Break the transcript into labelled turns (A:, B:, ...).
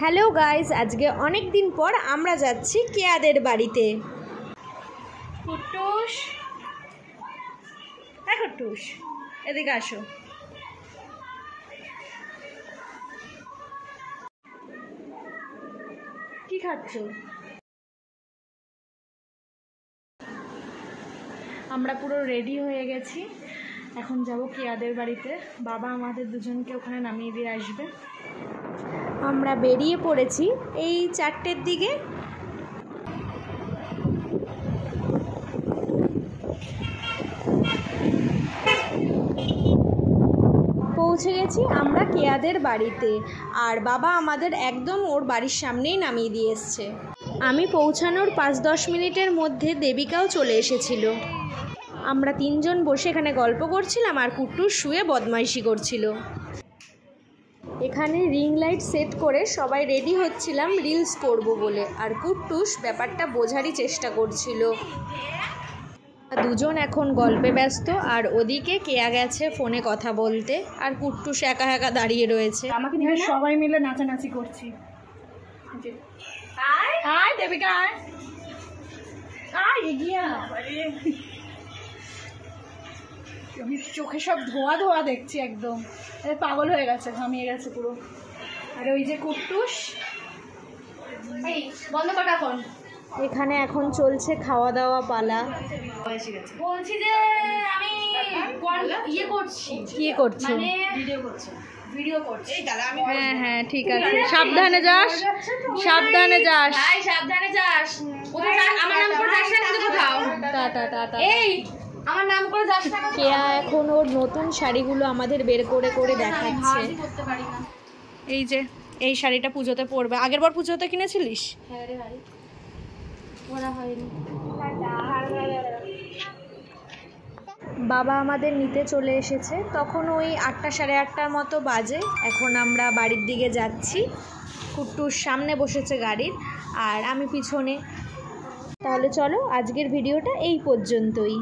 A: Hello guys, আজকে অনেক দিন পর আমরা যাচ্ছি কেয়াদের বাড়িতে। কুট্টুস, হ্যাঁ কুট্টুস, এদিকে আসো। কি খাচ্ছ? আমরা পুরো রেডি হয়ে গেছি, এখন যাব কেয়াদের বাড়িতে। বাবা আমাদের দুজনকে ওখানে নামিয়ে দিয়ে আসবে। আমরা বেরিয়ে পড়েছি এই 4টের দিকে। পৌঁছে গেছি আমরা কেয়াদের বাড়িতে, আর বাবা আমাদের একদম ওর বাড়ির সামনেই নামিয়ে দিয়ে এসছে। আমি পৌঁছানোর 5-10 মিনিটের মধ্যে দেবিকাও চলে এসেছিল। আমরা 3 জন বসে এখানে গল্প করছিলাম, আর কুট্টুস শুয়ে বদমাইশি করছিল। এখানে রিং লাইট সেট করে সবাই রেডি হচ্ছিলাম রিলস করব বলে, আর কুট্টুস ব্যাপারটা বোঝারই চেষ্টা করছিল। দুজন এখন গল্পে ব্যস্ত, আর ওদিকে কেয়া গেছে ফোনে কথা বলতে, আর কুট্টুস একা একা দাঁড়িয়ে রয়েছে।
B: আমাকে নিয়ে সবাই মিলে নাচানাচি করছি। আয় দেবিকা, আয় আয় এগিয়ে আমি চোখে সব ধোয়া ধোয়া দেখছি, একদম পাগল হয়ে গেছে, ঘামিয়ে গেছে পুরো। আর ওই যে কুট্টুস, এই বন্ধ কর এখন।
A: এখানে এখন চলছে খাওয়া দাওয়া পালা।
B: বলছি যে আমি ইয়ে করছি।
A: কি করছো?
B: ভিডিও করছি।
A: হ্যাঁ হ্যাঁ ঠিক আছে, সাবধানে যাস, সাবধানে যাস।
B: সাবধানে যাস। আমার নাম করে যাস না কিন্তু কোথাও।
A: Tata tata.
B: এই আমার নাম করে যাস না।
A: কেয়া এখন ওর নতুন শাড়িগুলো আমাদের বের করে করে দেখাচ্ছে।
B: করতে পারি না।
A: এই যে এই শাড়িটা পুজোতে পরবে। আগের বার পুজোতে কিনেছিলিস?
B: হ্যাঁ রে ভাই, পড়া হয়নি।
A: বাবা আমাদের নিতে চলে এসেছে, তখন ওই 8টা সাড়ে 8টার মতো বাজে। এখন আমরা বাড়ির দিকে যাচ্ছি। কুট্টুর সামনে বসেছে গাড়ির, আর আমি পিছনে। তাহলে চলো, আজকের ভিডিওটা এই পর্যন্তই।